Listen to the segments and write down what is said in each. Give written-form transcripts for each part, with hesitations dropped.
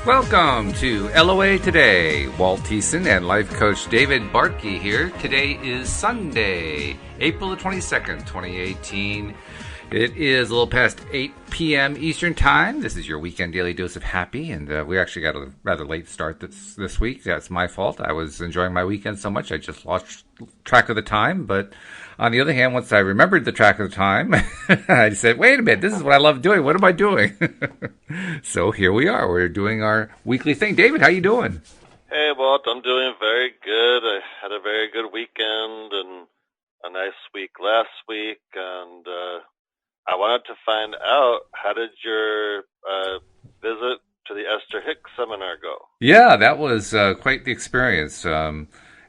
Welcome to LOA Today. Walt Thiessen and life coach David Bartkey here. Today is Sunday, April the 22nd, 2018. It is a little past 8 p.m. Eastern Time. This is your weekend daily dose of happy, and we actually got a rather late start this week. That's my fault. I was enjoying my weekend so much I just lost track of the time, but on the other hand, once I remembered the track of the time, I said, wait a minute, this is what I love doing. What am I doing? So here we are. We're doing our weekly thing. David, how you doing? Hey, Walt, I'm doing very good. I had a very good weekend and a nice week last week, and I wanted to find out, how did your visit to the Esther Hicks seminar go? Yeah, that was quite the experience.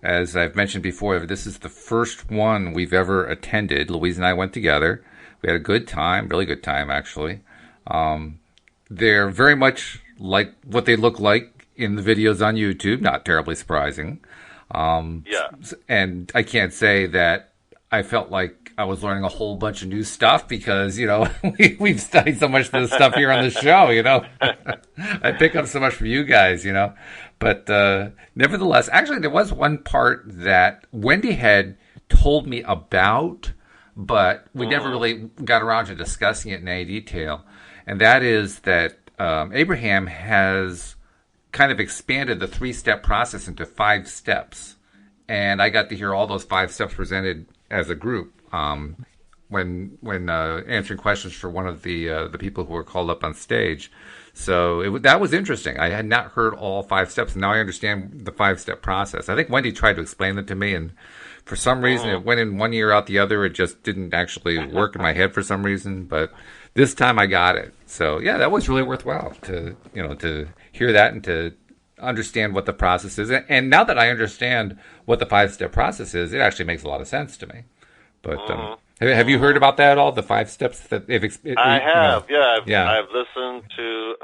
As I've mentioned before, this is the first one we've ever attended. Louise and I went together. We had a good time, really good time, actually. They're very much like what they look like in the videos on YouTube, not terribly surprising. Yeah. And I can't say that I felt like I was learning a whole bunch of new stuff because, we've studied so much of this stuff here on the show, I pick up so much from you guys, But nevertheless, actually, there was one part that Wendy had told me about, but we never really got around to discussing it in any detail. And that is that Abraham has kind of expanded the 3-step process into 5 steps. And I got to hear all those 5 steps presented as a group when answering questions for one of the people who were called up on stage. So that was interesting. I had not heard all 5 steps, and now I understand the 5-step process. I think Wendy tried to explain it to me, and for some reason it went in one ear out the other. It just didn't actually work in my head for some reason, but this time I got it. So yeah, that was really worthwhile to hear that and to understand what the process is. And now that I understand what the 5-step process is, it actually makes a lot of sense to me. But have you heard about that at all? The 5 steps that I have, I've listened to,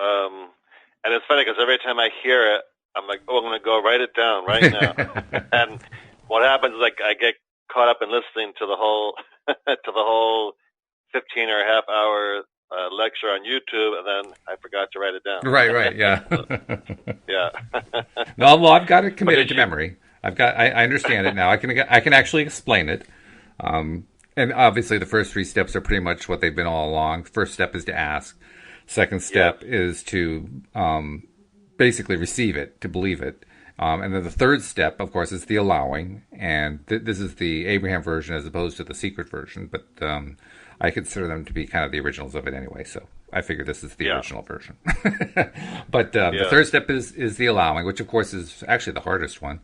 and it's funny because every time I hear it, I'm like, I'm going to go write it down right now. And what happens is I get caught up in listening to the whole 15 or a half hour lecture on YouTube, and then I forgot to write it down. Right, yeah. Yeah. No, well, I've got it committed to memory. I understand it now. I can actually explain it. And obviously the first 3 steps are pretty much what they've been all along. First step is to ask. Second step is to basically receive it, to believe it. And then the third step, of course, is the allowing. And this is the Abraham version as opposed to the secret version. But I consider them to be kind of the originals of it anyway. So I figure this is the original version. But the third step is the allowing, which, of course, is actually the hardest one.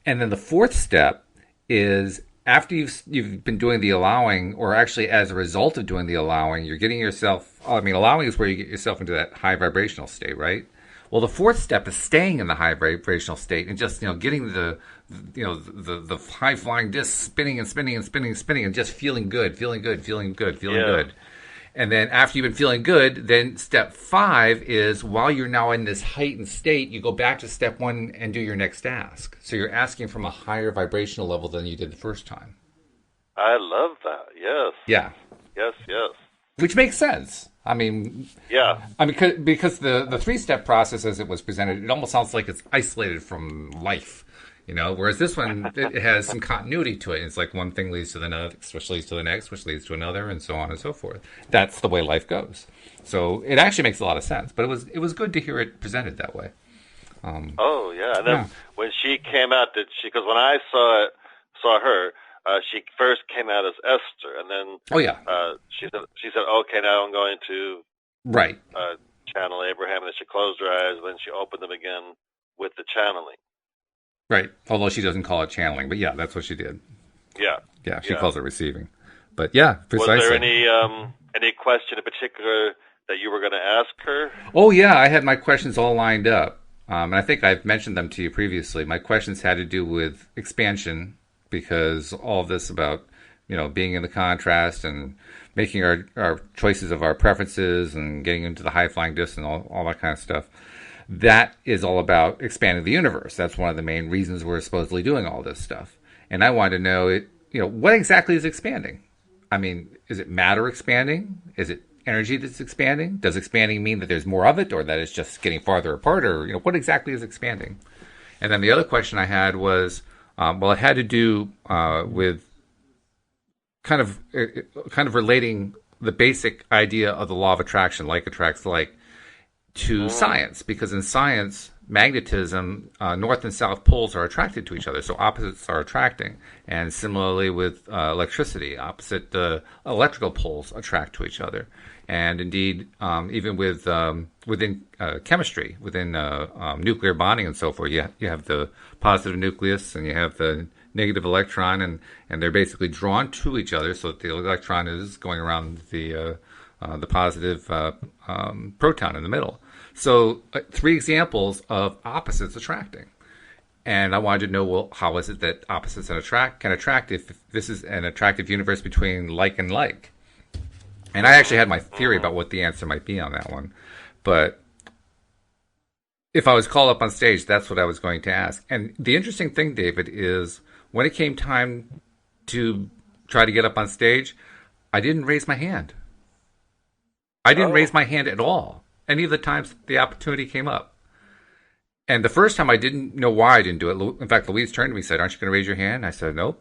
And then the fourth step is after you've been doing the allowing, or actually as a result of doing the allowing, you're getting yourself, allowing is where you get yourself into that high vibrational state, right? Well, the fourth step is staying in the high vibrational state and just, getting the high flying disc spinning and spinning and spinning and spinning and just feeling good. And then after you've been feeling good, then step 5 is while you're now in this heightened state, you go back to step 1 and do your next ask. So you're asking from a higher vibrational level than you did the first time. I love that. Yes. Yeah. Yes. Which makes sense. I mean, because the 3-step process as it was presented, it almost sounds like it's isolated from life. Whereas this one, it has some continuity to it. It's like one thing leads to the next, which leads to the next, which leads to another, and so on and so forth. That's the way life goes. So it actually makes a lot of sense. But it was good to hear it presented that way. And then when she came out, because when I saw her, she first came out as Esther, and then she said, okay, now I'm going to channel Abraham, and then she closed her eyes, and then she opened them again with the channeling. Right, although she doesn't call it channeling, but that's what she did. Yeah, she calls it receiving. But precisely. Was there any question in particular that you were going to ask her? Oh yeah, I had my questions all lined up, and I think I've mentioned them to you previously. My questions had to do with expansion, because all of this about being in the contrast and making our choices of our preferences and getting into the high flying disc and all that kind of stuff. That is all about expanding the universe. That's one of the main reasons we're supposedly doing all this stuff. And I wanted to know, what exactly is expanding? I mean, is it matter expanding? Is it energy that's expanding? Does expanding mean that there's more of it, or that it's just getting farther apart, or what exactly is expanding? And then the other question I had was, it had to do with kind of relating the basic idea of the law of attraction, like attracts like, to science, because in science, magnetism, north and south poles are attracted to each other, so opposites are attracting. And similarly with electricity, opposite electrical poles attract to each other. And indeed, even within chemistry, within nuclear bonding and so forth, you have the positive nucleus and you have the negative electron, and they're basically drawn to each other, so that the electron is going around the positive proton in the middle. So 3 examples of opposites attracting. And I wanted to know, well, how is it that opposites can attract if this is an attractive universe between like and like? And I actually had my theory about what the answer might be on that one. But if I was called up on stage, that's what I was going to ask. And the interesting thing, David, is when it came time to try to get up on stage, I didn't raise my hand. I didn't raise my hand at all, any of the times the opportunity came up. And the first time I didn't know why I didn't do it. In fact, Louise turned to me and said, "Aren't you going to raise your hand?" I said, "Nope."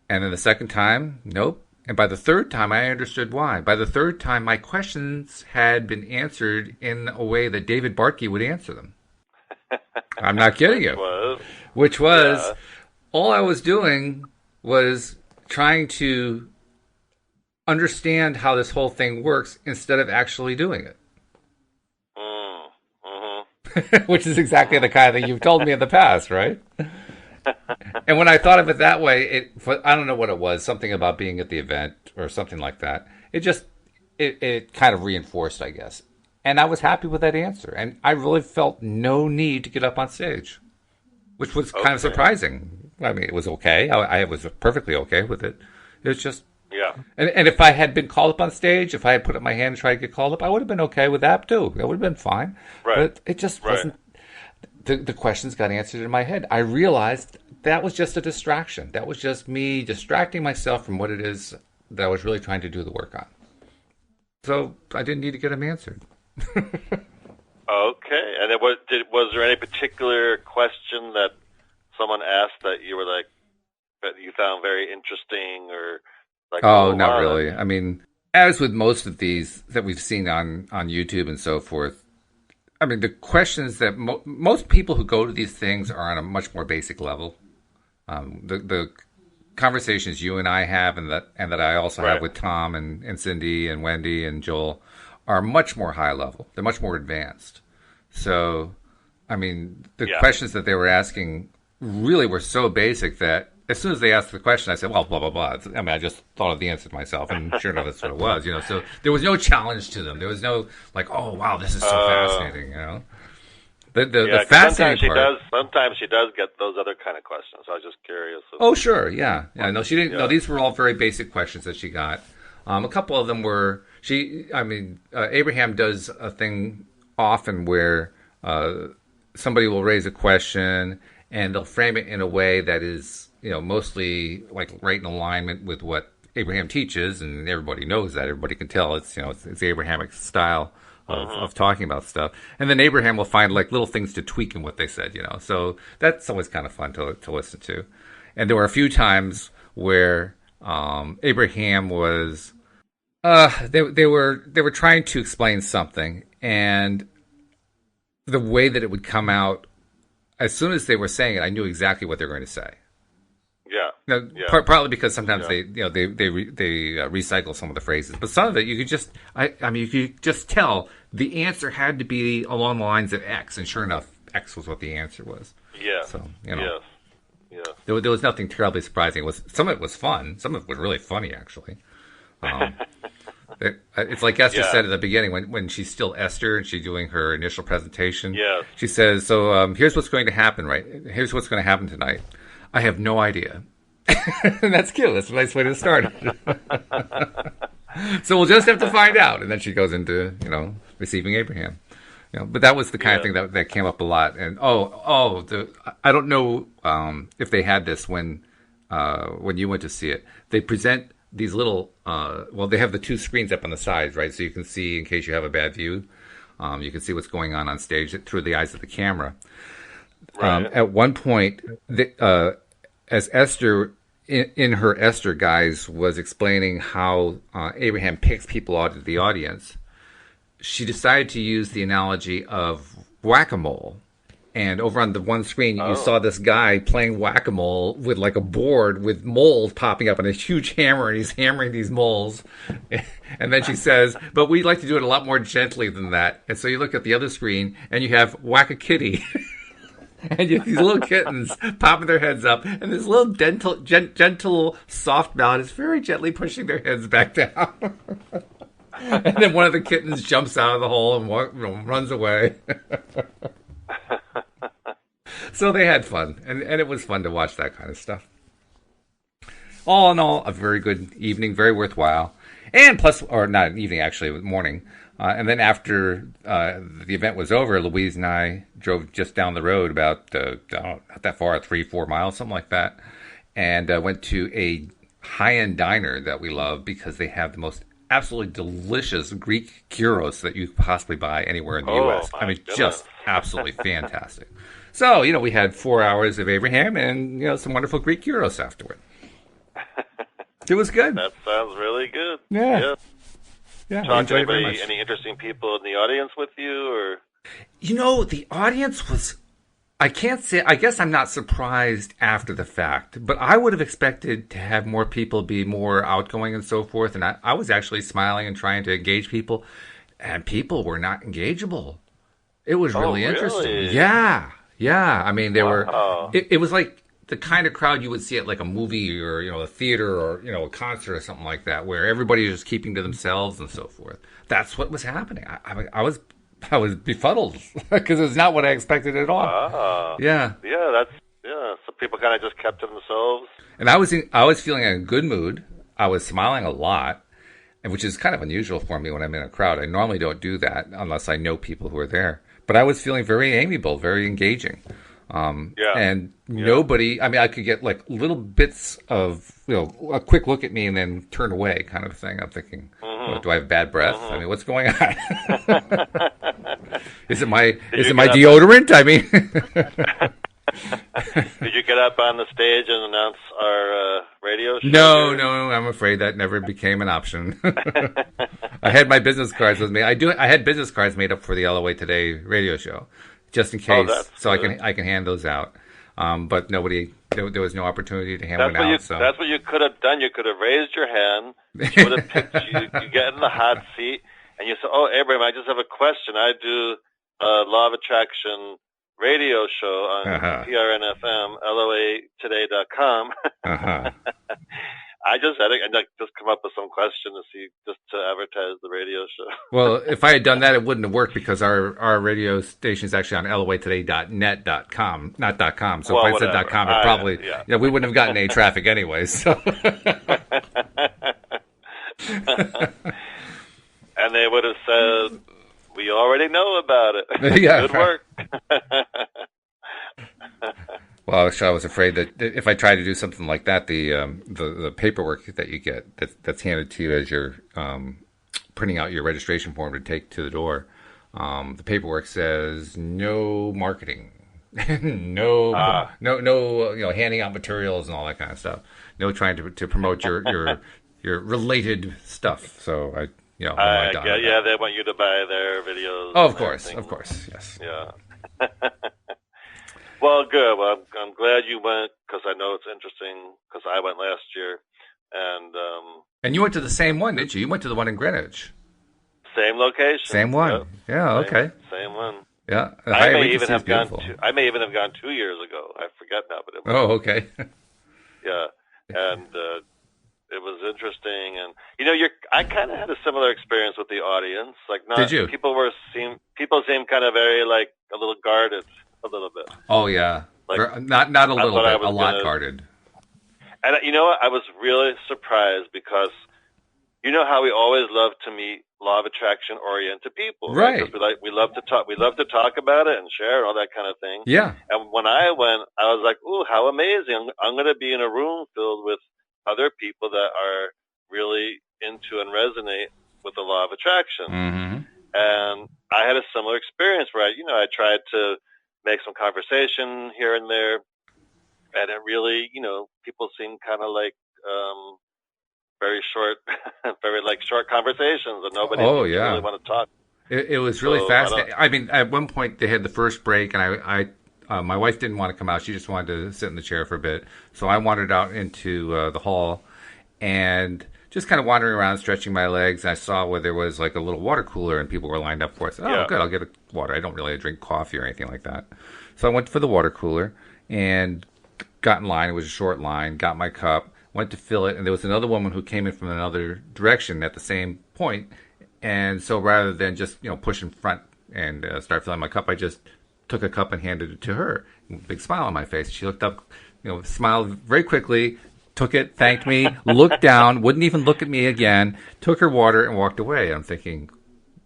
And then the second time, nope. And by the third time, I understood why. By the third time, my questions had been answered in a way that David Bartkey would answer them. I'm not kidding you. Which was, all I was doing was trying to understand how this whole thing works instead of actually doing it. Which is exactly the kind of thing you've told me in the past, right? And when I thought of it that way, I don't know what it was, something about being at the event or something like that. It kind of reinforced, I guess. And I was happy with that answer. And I really felt no need to get up on stage, which was kind of surprising. I mean, it was okay. I was perfectly okay with it. It was just... Yeah. And if I had been called up on stage, if I had put up my hand and tried to get called up, I would have been okay with that too. That would have been fine. Right. But it just wasn't... The questions got answered in my head. I realized that was just a distraction. That was just me distracting myself from what it is that I was really trying to do the work on. So I didn't need to get them answered. Okay. And then was there any particular question that someone asked that you were like, that you found very interesting, or like? Oh, not really. I mean, as with most of these that we've seen on YouTube and so forth, I mean, the questions that most people who go to these things are on a much more basic level. The conversations you and I have, and that I also have with Tom and Cindy and Wendy and Joel, are much more high level. They're much more advanced. So, I mean, the questions that they were asking really were so basic that as soon as they asked the question, I said, well, blah, blah, blah. I mean, I just thought of the answer to myself, and sure enough, that's what it was, So there was no challenge to them. There was no, like, oh, wow, this is so fascinating, The fascinating part... Sometimes she does get those other kind of questions. I was just curious. Oh, sure, yeah. No, she didn't. Yeah. No, these were all very basic questions that she got. A couple of them were... Abraham does a thing often where somebody will raise a question, and they'll frame it in a way that is... mostly like right in alignment with what Abraham teaches, and everybody knows that. Everybody can tell it's the Abrahamic style of talking about stuff. And then Abraham will find like little things to tweak in what they said, So that's always kind of fun to listen to. And there were a few times where Abraham was they were trying to explain something, and the way that it would come out, as soon as they were saying it, I knew exactly what they were going to say. Yeah. Partly because sometimes they recycle some of the phrases, but some of it you could just you could just tell the answer had to be along the lines of X, and sure enough, X was what the answer was. Yeah. So Yes. There was nothing terribly surprising. Some of it was fun. Some of it was really funny, actually. It's like Esther said at the beginning when she's still Esther and she's doing her initial presentation. Yeah. She says, "So here's what's going to happen. Right? Here's what's going to happen tonight. I have no idea." And that's cute. That's a nice way to start it. So we'll just have to find out. And then she goes into, receiving Abraham. But that was the kind of thing that came up a lot. And I don't know if they had this when you went to see it. They present these little, they have the two screens up on the sides, right? So you can see, in case you have a bad view, you can see what's going on stage through the eyes of the camera. Right. At one point, as Esther, in her Esther guise, was explaining how Abraham picks people out of the audience, she decided to use the analogy of whack-a-mole. And over on the one screen, you saw this guy playing whack-a-mole with like a board with moles popping up and a huge hammer, and he's hammering these moles. And then she says, but we'd like to do it a lot more gently than that. And so you look at the other screen, and you have whack-a-kitty. And you have these little kittens popping their heads up, and this little gentle, soft mouth is very gently pushing their heads back down. And then one of the kittens jumps out of the hole and runs away. So they had fun, and it was fun to watch that kind of stuff. All in all, a very good evening, very worthwhile. And plus, or not an evening, actually, it was morning. And then after the event was over, Louise and I drove just down the road about, not that far, 3-4 miles, something like that, and went to a high-end diner that we love because they have the most absolutely delicious Greek gyros that you could possibly buy anywhere in the U.S. I mean, goodness. Just absolutely fantastic. So, we had 4 hours of Abraham and, some wonderful Greek gyros afterward. It was good. That sounds really good. Yeah. Yeah. Talk to anybody, any interesting people in the audience with you, or? The audience was, I can't say, I guess I'm not surprised after the fact, but I would have expected to have more people be more outgoing and so forth. And I was actually smiling and trying to engage people, and people were not engageable. It was really interesting. Really? Yeah. Yeah. I mean, they were, it was like the kind of crowd you would see at like a movie or, a theater or, a concert or something like that, where everybody is just keeping to themselves and so forth. That's what was happening. I was befuddled because it's not what I expected at all. Yeah. Yeah. So people kind of just kept to themselves. And I was feeling in a good mood. I was smiling a lot, which is kind of unusual for me when I'm in a crowd. I normally don't do that unless I know people who are there. But I was feeling very amiable, very engaging. And nobody, I mean, I could get like little bits of, a quick look at me and then turn away kind of thing. I'm thinking, do I have bad breath? I mean, what's going on? Is it my deodorant? I mean, did you get up on the stage and announce our radio show? No, I'm afraid that never became an option. I had my business cards with me. I had business cards made up for the LOA Today radio show, just in case, so good. I can hand those out. But nobody, there was no opportunity to hand one out. So that's what you could have done. You could have raised your hand. She would have picked you. You get in the hot seat, and you say, "Oh, Abraham, I just have a question. I do a Law of Attraction radio show on PRNFM, LOAtoday.com." I just had to just come up with some question to see, just to advertise the radio show. Well, if I had done that, it wouldn't have worked because our radio station is actually on LOAtoday.net.com, not .com. So if I said .com, it probably, we wouldn't have gotten any traffic anyway. So. And they would have said, "We already know about it." Yeah. Good work. Well, I was afraid that if I tried to do something like that, the paperwork that you get that's handed to you as you're printing out your registration form to take to the door, the paperwork says no marketing, no, handing out materials and all that kind of stuff, no trying to promote your related stuff. So I they want you to buy their videos. Oh, of course, yes. Yeah. Well, good. Well, I'm glad you went because I know it's interesting because I went last year, and you went to the same one, didn't you? You went to the one in Greenwich. Same location. Same one. Yep. Yeah. Okay. Same one. Yeah. I may even have gone 2 years ago. I forget now, but it was. Oh, okay. Yeah, and it was interesting, and I kind of had a similar experience with the audience. Like, did you? People seemed kind of very like a little guarded. A little bit. Oh yeah, like, not a little bit, a lot guarded. And I was really surprised because how we always love to meet law of attraction oriented people, right? Because we love to talk about it and share and all that kind of thing. Yeah. And when I went, I was like, "Ooh, how amazing! I'm going to be in a room filled with other people that are really into and resonate with the law of attraction. Mm-hmm. And I had a similar experience where I tried to make some conversation here and there, and it really, people seemed kind of like very short, very like short conversations, and nobody seemed to really want to talk. It was really fascinating. I mean, at one point they had the first break, and I my wife didn't want to come out. She just wanted to sit in the chair for a bit. So I wandered out into the hall and just kind of wandering around, stretching my legs. And I saw where there was like a little water cooler, and people were lined up for it. I said, good, I'll get a water. I don't really drink coffee or anything like that. So I went for the water cooler and got in line. It was a short line. Got my cup, went to fill it, and there was another woman who came in from another direction at the same point. And so rather than just, push in front and start filling my cup, I just took a cup and handed it to her. Big smile on my face. She looked up, smiled very quickly, took it, thanked me, looked down, wouldn't even look at me again, took her water and walked away. I'm thinking,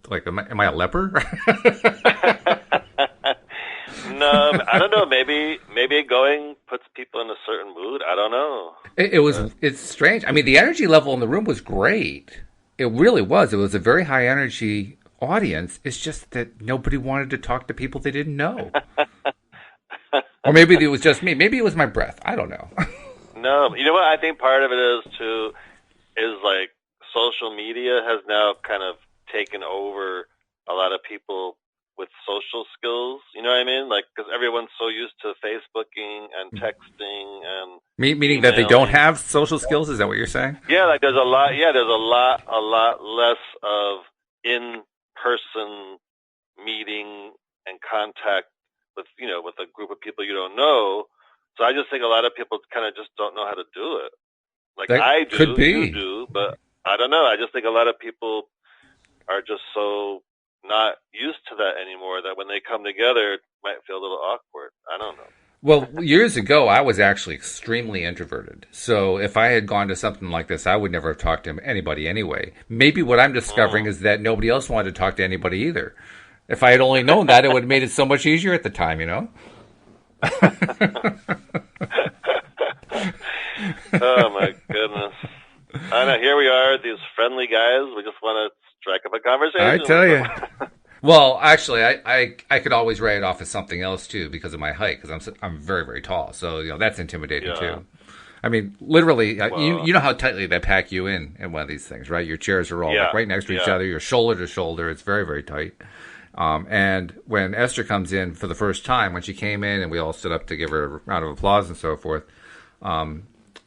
like, am I a leper? No, I don't know. Maybe going puts people in a certain mood. I don't know. It's strange. I mean, the energy level in the room was great. It really was. It was a very high energy audience. It's just that nobody wanted to talk to people they didn't know. Or maybe it was just me. Maybe it was my breath. I don't know. No, you know what? I think part of it is like social media has now kind of taken over a lot of people with social skills. You know what I mean? Like, because everyone's so used to Facebooking and texting and meaning that they don't have social skills. Is that what you're saying? Yeah, like there's a lot less of in-person meeting and contact with a group of people you don't know. So I just think a lot of people kind of just don't know how to do it. Like that I do, could be. You do, but I don't know. I just think a lot of people are just so not used to that anymore that when they come together, it might feel a little awkward. I don't know. Well, years ago, I was actually extremely introverted. So if I had gone to something like this, I would never have talked to anybody anyway. Maybe what I'm discovering is that nobody else wanted to talk to anybody either. If I had only known that, it would have made it so much easier at the time, Oh, my goodness. I know, here we are, these friendly guys. We just want to strike up a conversation. I tell you. Well, actually, I could always write it off as something else, too, because of my height, because I'm very, very tall. So, that's intimidating, too. I mean, literally, you know how tightly they pack you in one of these things, right? Your chairs are all right next to each other. You're shoulder to shoulder. It's very, very tight. And when Esther comes in for the first time, when she came in and we all stood up to give her a round of applause and so forth,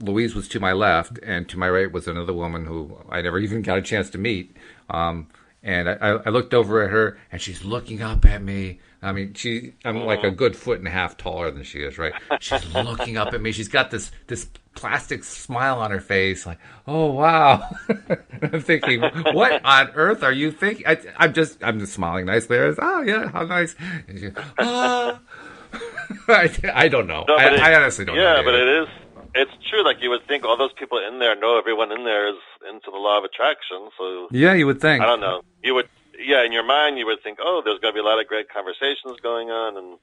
Louise was to my left, and to my right was another woman who I never even got a chance to meet. And I looked over at her, and she's looking up at me. I mean, I'm like a good foot and a half taller than she is, right? She's looking up at me. She's got this plastic smile on her face, like, oh, wow. I'm thinking, what on earth are you thinking? I'm just smiling nicely. Oh, yeah, how nice. And she, I don't know. No, I honestly don't know. Yeah, but it's true. Like, you would think all those people in there know everyone in there is into the law of attraction. So yeah, you would think. I don't know. In your mind, you would think, oh, there's going to be a lot of great conversations going on, and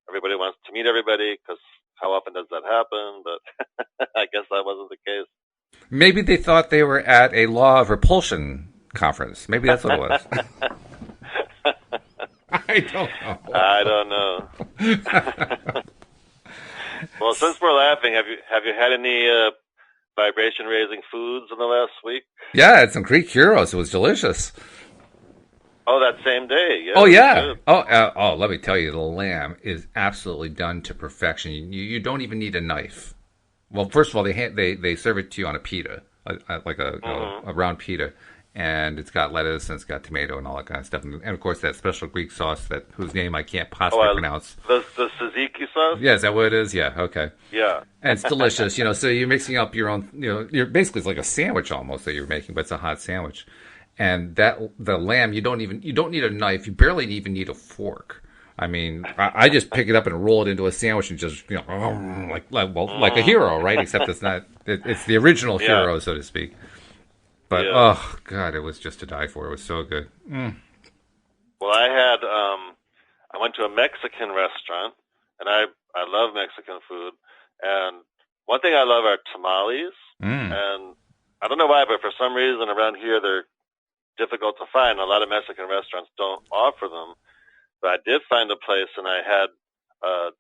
everybody wants to meet everybody, because how often does that happen? But I guess that wasn't the case. Maybe they thought they were at a law of repulsion conference. Maybe that's what it was. I don't know. Well, since we're laughing, have you had any vibration raising foods in the last week? Yeah, I had some Greek gyros. It was delicious. Oh, that same day. Yeah, oh, yeah. Oh, let me tell you, the lamb is absolutely done to perfection. You don't even need a knife. Well, first of all, they serve it to you on a pita, like a round pita, and it's got lettuce and it's got tomato and all that kind of stuff, and of course that special Greek sauce whose name I can't possibly pronounce. The tzatziki sauce. Yeah, is that what it is? Yeah. Okay. Yeah. And it's delicious. So you're mixing up your own. You're basically, it's like a sandwich almost that you're making, but it's a hot sandwich. And the lamb, you don't need a knife. You barely even need a fork. I mean, I just pick it up and roll it into a sandwich and just like a hero, right? Except it's not. It's the original hero, so to speak. But oh god, it was just to die for. It was so good. Mm. Well, I went to a Mexican restaurant, and I love Mexican food. And one thing I love are tamales, and I don't know why, but for some reason around here they're difficult to find. A lot of Mexican restaurants don't offer them. But I did find a place, and I had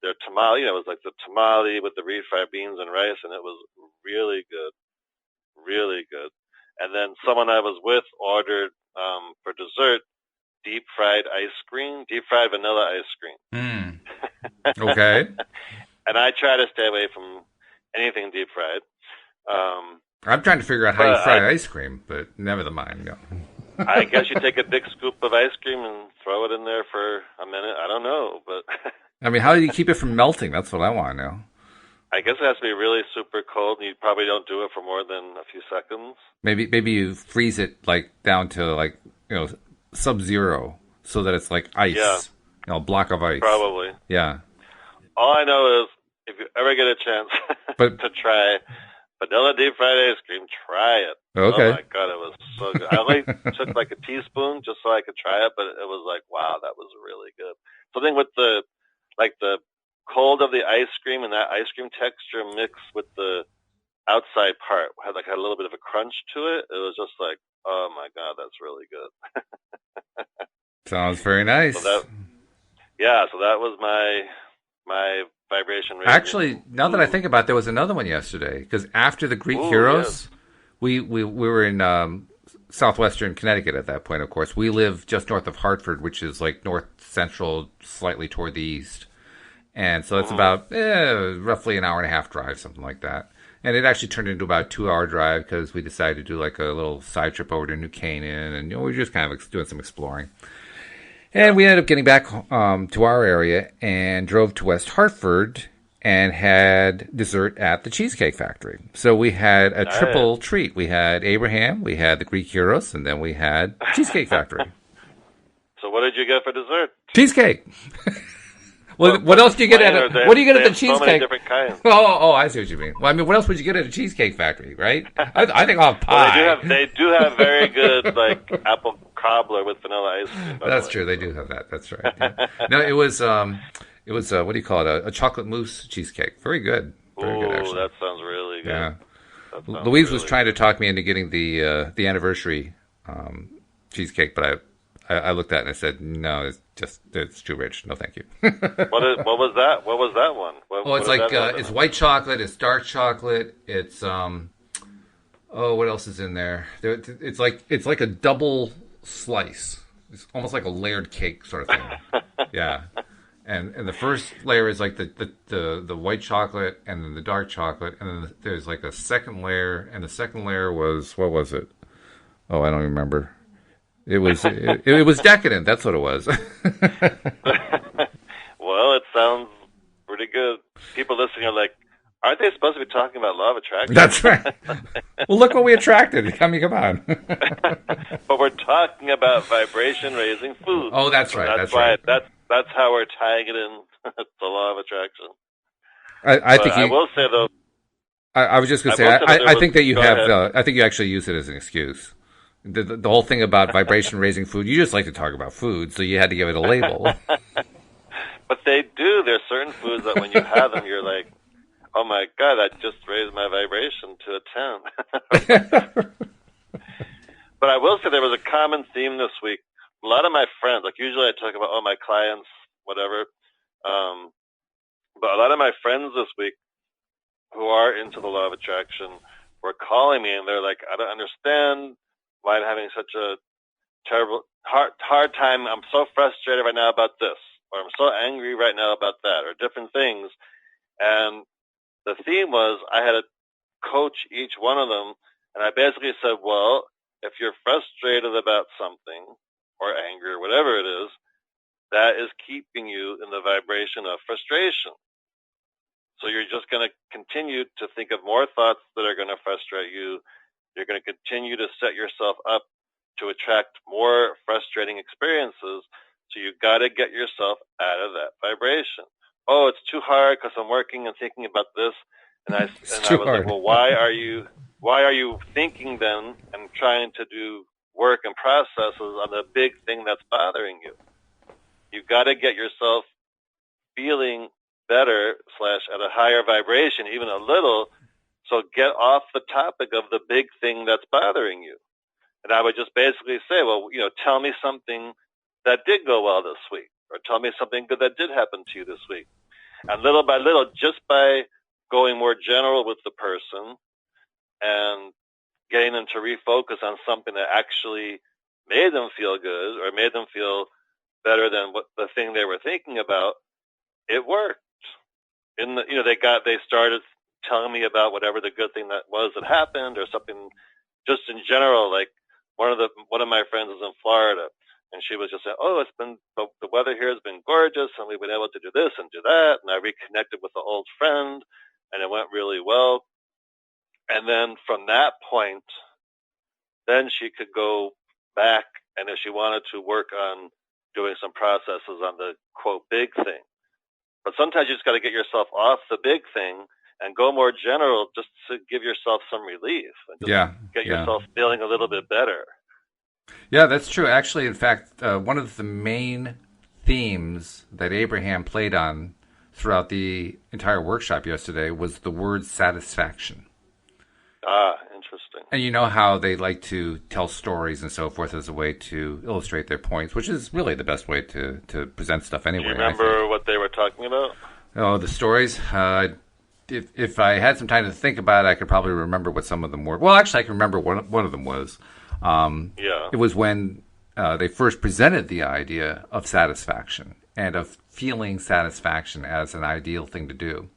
their tamale. It was like the tamale with the refried beans and rice, and it was really good, really good. And then someone I was with ordered for dessert deep fried vanilla ice cream. Okay. And I try to stay away from anything deep fried. I'm trying to figure out how you fry ice cream, but never mind. No. I guess you take a big scoop of ice cream and throw it in there for a minute. I don't know, but I mean, how do you keep it from melting? That's what I want to know. I guess it has to be really super cold, and you probably don't do it for more than a few seconds. Maybe you freeze it like down to like sub-zero, so that it's like ice. Yeah. A block of ice. Probably. Yeah. All I know is if you ever get a chance to try vanilla deep fried ice cream, try it. Okay. Oh my God, it was so good. I only took like a teaspoon just so I could try it, but it was like, wow, that was really good. Something with the cold of the ice cream and that ice cream texture mixed with the outside part had a little bit of a crunch to it. It was just like, oh my God, that's really good. Sounds very nice. So that was my vibration rating. Actually, now that I think about it, there was another one yesterday, because after the Greek Heroes, we were in southwestern Connecticut at that point, of course. We live just north of Hartford, which is like north central, slightly toward the east. And so it's about roughly an hour and a half drive, something like that. And it actually turned into about a 2-hour drive because we decided to do like a little side trip over to New Canaan, and we were just kind of doing some exploring. And we ended up getting back to our area and drove to West Hartford and had dessert at the Cheesecake Factory. So we had a triple treat. We had Abraham, we had the Greek Heroes, and then we had Cheesecake Factory. So what did you get for dessert? Cheesecake. Well, what else do you get at what do you get at the Cheesecake? So many different kinds. Oh, I see what you mean. Well, I mean, what else would you get at a Cheesecake Factory, right? I think I'll have pie. Well, they do have very good apple cobbler with vanilla ice cream. That's true. They do have that. That's right. Yeah. No, it was what do you call it? A chocolate mousse cheesecake. Very good. Very good. Actually, that sounds really good. Yeah. Louise was trying to talk me into getting the anniversary cheesecake, but I looked at it and I said, no, it's too rich. No, thank you. What was that? What was that one? It's white chocolate. It's dark chocolate. It's what else is in there? It's like a double slice. It's almost like a layered cake sort of thing. Yeah. And the first layer is like the white chocolate, and then the dark chocolate, and then there's like a second layer, and the second layer was, what was it? Oh, I don't remember. It was decadent. That's what it was. Well, it sounds pretty good. People listening are like, aren't they supposed to be talking about law of attraction? That's right. Well, look what we attracted. I mean, come on. But we're talking about vibration-raising food. Oh, that's right. That's right. That's how we're tying it in to the law of attraction. I will say though. I was just going to say, I think that you have. I think you actually use it as an excuse. The whole thing about vibration raising food, you just like to talk about food, so you had to give it a label. But they do. There's certain foods that when you have them, you're like, oh my God, that just raised my vibration to a 10. But I will say there was a common theme this week. A lot of my friends, like usually I talk about, my clients, whatever. But a lot of my friends this week who are into the law of attraction were calling me and they're like, I don't understand why I'm having such a terrible, hard time. I'm so frustrated right now about this, or I'm so angry right now about that, or different things. And the theme was I had to coach each one of them. And I basically said, well, if you're frustrated about something or angry or whatever it is, that is keeping you in the vibration of frustration. So you're just going to continue to think of more thoughts that are going to frustrate you. You're going to continue to set yourself up to attract more frustrating experiences. So you got to get yourself out of that vibration. Oh, it's too hard because I'm working and thinking about this. And I was like, well, why are you thinking then and trying to do work and processes on the big thing that's bothering you? You've got to get yourself feeling better / at a higher vibration, even a little, So get off the topic of the big thing that's bothering you. And I would just basically say, well, tell me something that did go well this week, or tell me something good that did happen to you this week. And little by little, just by going more general with the person and getting them to refocus on something that actually made them feel good or made them feel better than what the thing they were thinking about, it worked. They started telling me about whatever the good thing that was that happened, or something just in general. Like one of my friends is in Florida, and she was just saying, "Oh, the weather here has been gorgeous, and we've been able to do this and do that." And I reconnected with an old friend, and it went really well. And then from that point, then she could go back, and if she wanted to work on doing some processes on the quote big thing. But sometimes you just got to get yourself off the big thing and go more general, just to give yourself some relief and just get yourself feeling a little bit better. Yeah, that's true. Actually, in fact, one of the main themes that Abraham played on throughout the entire workshop yesterday was the word satisfaction. Ah, interesting. And you know how they like to tell stories and so forth as a way to illustrate their points, which is really the best way to present stuff anyway. Do you remember what they were talking about? Oh, the stories? If I had some time to think about it, I could probably remember what some of them were. Well, actually, I can remember one of them was. It was when they first presented the idea of satisfaction and of feeling satisfaction as an ideal thing to do.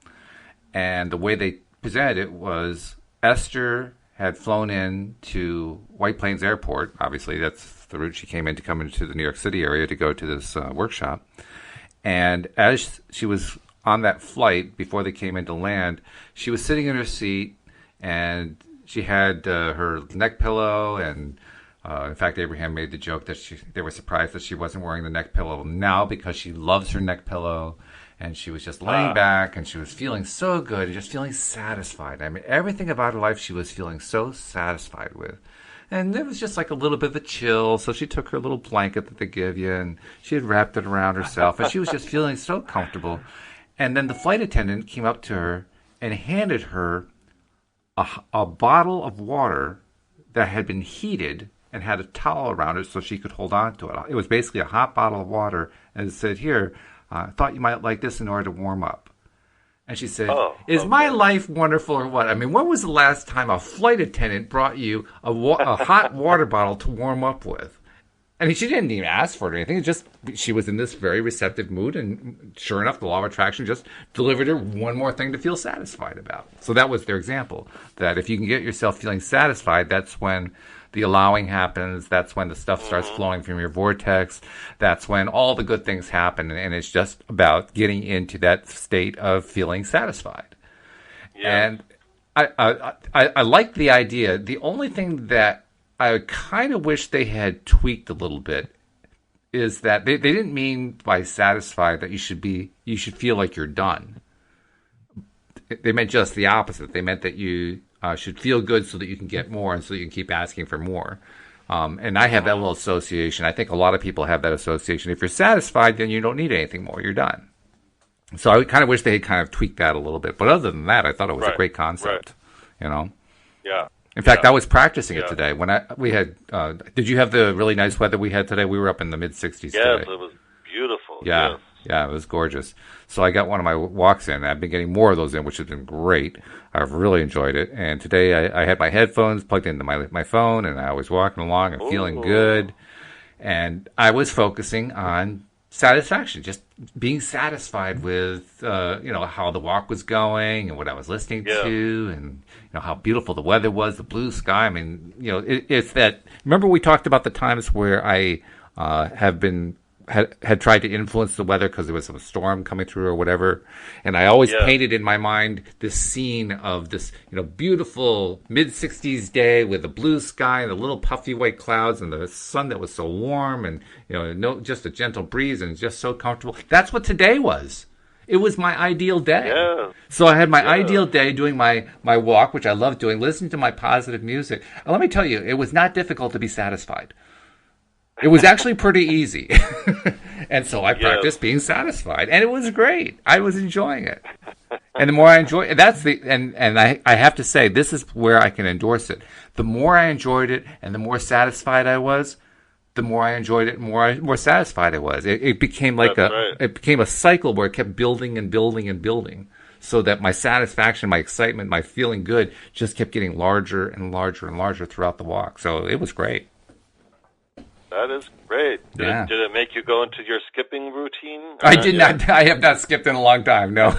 And the way they presented it was Esther had flown in to White Plains Airport. Obviously, that's the route she came into the New York City area to go to this workshop. And as she was on that flight, before they came into land, she was sitting in her seat, and she had her neck pillow, and in fact, Abraham made the joke that they were surprised that she wasn't wearing the neck pillow now because she loves her neck pillow. And she was just laying back, and she was feeling so good, and just feeling satisfied. I mean, everything about her life she was feeling so satisfied with. And it was just like a little bit of a chill, so she took her little blanket that they give you, and she had wrapped it around herself, and she was just feeling so comfortable. And then the flight attendant came up to her and handed her a bottle of water that had been heated and had a towel around it so she could hold on to it. It was basically a hot bottle of water, and it said, "Here, I thought you might like this in order to warm up." And she said, "Is my life wonderful or what? I mean, when was the last time a flight attendant brought you a hot water bottle to warm up with?" And she didn't even ask for it or anything. It just, she was in this very receptive mood, and sure enough, the law of attraction just delivered her one more thing to feel satisfied about. So that was their example, that if you can get yourself feeling satisfied, that's when the allowing happens. That's when the stuff starts flowing from your vortex. That's when all the good things happen, and it's just about getting into that state of feeling satisfied. Yeah. And I like the idea. The only thing that I kind of wish they had tweaked a little bit is that they didn't mean by satisfied that you should feel like you're done. They meant just the opposite. They meant that you should feel good so that you can get more, and so you can keep asking for more. And I have that little association. I think a lot of people have that association. If you're satisfied, then you don't need anything more. You're done. So I kind of wish they had kind of tweaked that a little bit. But other than that, I thought it was a great concept. You know? Yeah. In fact, I was practicing it today. When we had, did you have the really nice weather we had today? We were up in the mid-60s today. Yes, it was beautiful. Yeah. Yes. Yeah, it was gorgeous. So I got one of my walks in. I've been getting more of those in, which has been great. I've really enjoyed it. And today I had my headphones plugged into my phone, and I was walking along and feeling good. And I was focusing on satisfaction, just being satisfied with how the walk was going and what I was listening to, and how beautiful the weather was, the blue sky. I mean, it's that. Remember we talked about the times where I had tried to influence the weather because there was some storm coming through or whatever, and I always painted in my mind this scene of this beautiful mid-60s day with the blue sky and the little puffy white clouds and the sun that was so warm, and just a gentle breeze and just so comfortable. That's what today was. It was my ideal day. Yeah. So I had my ideal day doing my walk, which I love doing, listening to my positive music. And let me tell you, it was not difficult to be satisfied. It was actually pretty easy. And so I practiced being satisfied. And it was great. I was enjoying it. And the more I enjoy that's the and I have to say, this is where I can endorse it. The more I enjoyed it and the more satisfied I was, the more I enjoyed it, more satisfied I was. It became like it became a cycle where it kept building and building and building, so that my satisfaction, my excitement, my feeling good just kept getting larger and larger and larger throughout the walk. So it was great. That is great. Did it make you go into your skipping routine? I did not. I have not skipped in a long time. No.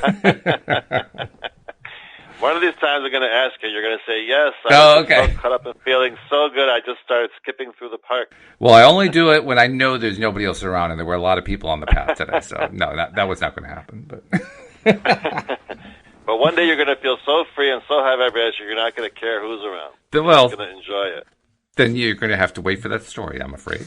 One of these times I'm going to ask you. You're going to say yes. I was so caught up in feeling so good, I just started skipping through the park. Well, I only do it when I know there's nobody else around, and there were a lot of people on the path today. So no, that was not going to happen. But but one day you're going to feel so free and so high vibration, you're not going to care who's around. Well, you're going to enjoy it. Then you're going to have to wait for that story, I'm afraid.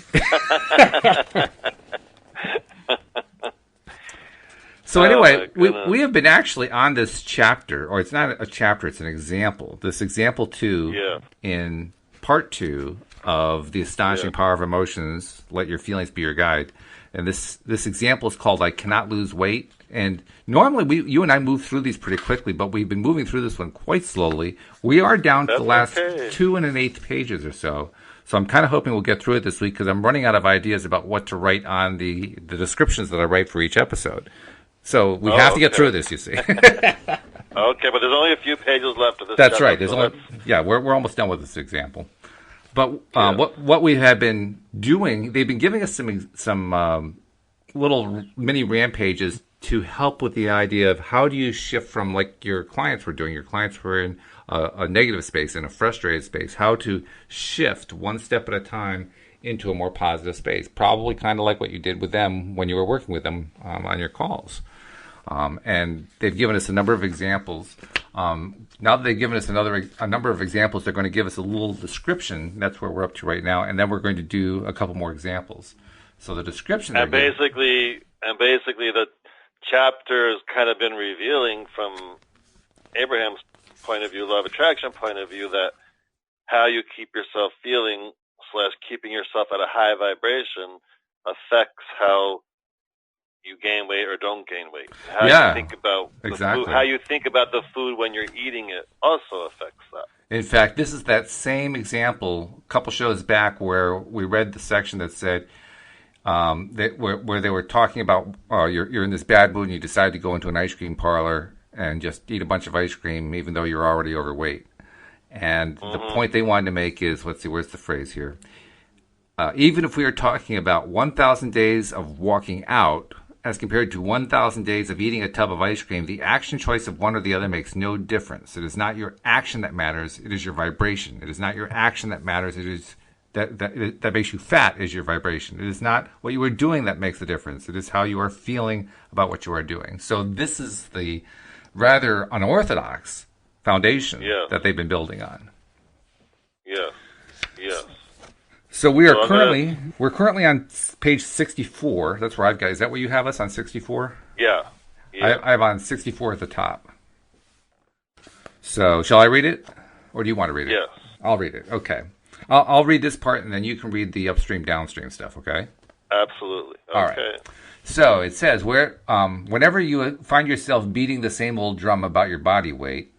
So anyway, we have been actually on this chapter, or it's not a chapter, it's an example. This example 2 in part 2 of The Astonishing Power of Emotions, Let Your Feelings Be Your Guide. And this example is called I Cannot Lose Weight. And normally you and I move through these pretty quickly, but we've been moving through this one quite slowly. We are down to the last 2 1/8 pages or so. So I'm kind of hoping we'll get through it this week, because I'm running out of ideas about what to write on the descriptions that I write for each episode. So we have to get through this, you see. Okay, but there's only a few pages left of this. That's right. There's we're almost done with this example. But what we have been doing, they've been giving us some little mini rampages to help with the idea of how do you shift from, like your clients were doing. Your clients were in a negative space, in a frustrated space. How to shift one step at a time into a more positive space. Probably kind of like what you did with them when you were working with them on your calls. And they've given us a number of examples. Now that they've given us a number of examples, they're going to give us a little description. That's where we're up to right now. And then we're going to do a couple more examples. So the description... And basically the chapter has kind of been revealing from Abraham's point of view, law of attraction point of view, that how you keep yourself feeling / keeping yourself at a high vibration affects how you gain weight or don't gain weight. How you think about exactly. How you think about the food when you're eating it also affects that. In fact, this is that same example a couple shows back where we read the section that said where they were talking about you're in this bad mood and you decide to go into an ice cream parlor and just eat a bunch of ice cream even though you're already overweight. And the point they wanted to make is, let's see, where's the phrase here? Even if we are talking about 1,000 days of walking out as compared to 1,000 days of eating a tub of ice cream, the action choice of one or the other makes no difference. It is not your action that matters. It is your vibration. It is not your action that matters. It is that makes you fat is your vibration. It is not what you are doing that makes the difference. It is how you are feeling about what you are doing. So this is the rather unorthodox foundation that they've been building on. Yes. So we're currently on page 64. That's where I've got. Is that where you have us on 64? Yeah. I have on 64 at the top. So shall I read it, or do you want to read it? Yes. I'll read it. Okay. I'll read this part, and then you can read the upstream, downstream stuff. Okay. Absolutely. Okay. All right. So it says whenever you find yourself beating the same old drum about your body weight,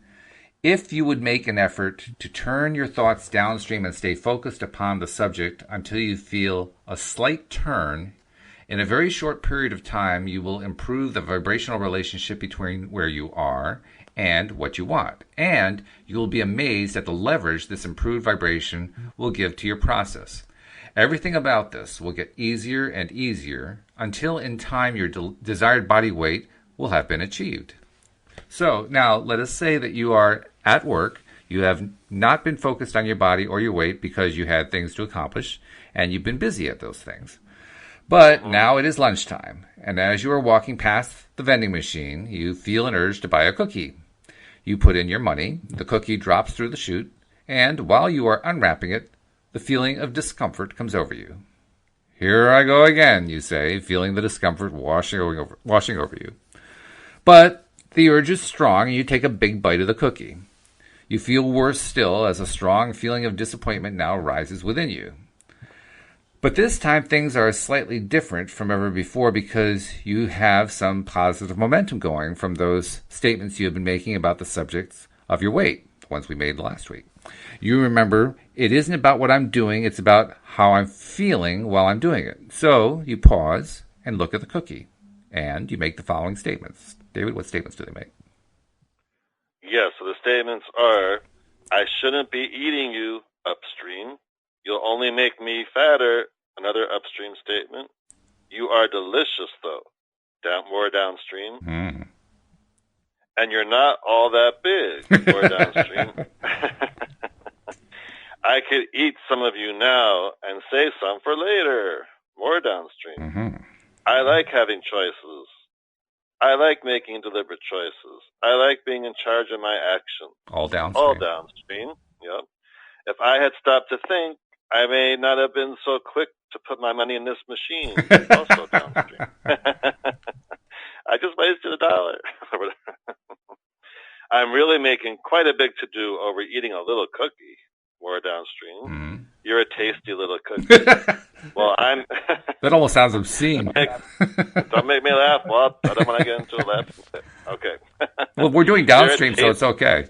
if you would make an effort to turn your thoughts downstream and stay focused upon the subject until you feel a slight turn, in a very short period of time, you will improve the vibrational relationship between where you are and what you want. And you will be amazed at the leverage this improved vibration will give to your process. Everything about this will get easier and easier until in time your desired body weight will have been achieved. So now let us say that you are at work, you have not been focused on your body or your weight because you had things to accomplish and you've been busy at those things. But now it is lunchtime, and as you are walking past the vending machine, you feel an urge to buy a cookie. You put in your money, the cookie drops through the chute, and while you are unwrapping it, the feeling of discomfort comes over you. Here I go again, you say, feeling the discomfort washing over you. But the urge is strong, and you take a big bite of the cookie. You feel worse still as a strong feeling of disappointment now rises within you. But this time things are slightly different from ever before because you have some positive momentum going from those statements you have been making about the subjects of your weight, the ones we made last week. You remember, it isn't about what I'm doing, it's about how I'm feeling while I'm doing it. So you pause and look at the cookie, and you make the following statements. David, what statements do they make? Yes, so the statements are, I shouldn't be eating you upstream. You'll only make me fatter. Another upstream statement. You are delicious, though. More downstream. Mm. And you're not all that big. More downstream. I could eat some of you now and save some for later. More downstream. Mm-hmm. I like having choices. I like making deliberate choices. I like being in charge of my actions. All downstream. All downstream, yep. If I had stopped to think, I may not have been so quick to put my money in this machine. Also downstream. I just wasted $1. I'm really making quite a big to-do over eating a little cookie. More downstream. Mm-hmm. You're a tasty little cookie. Well, I'm... That almost sounds obscene. Don't make me laugh, Bob. I don't want to get into a laugh. Okay. Well, we're doing downstream, so it's okay.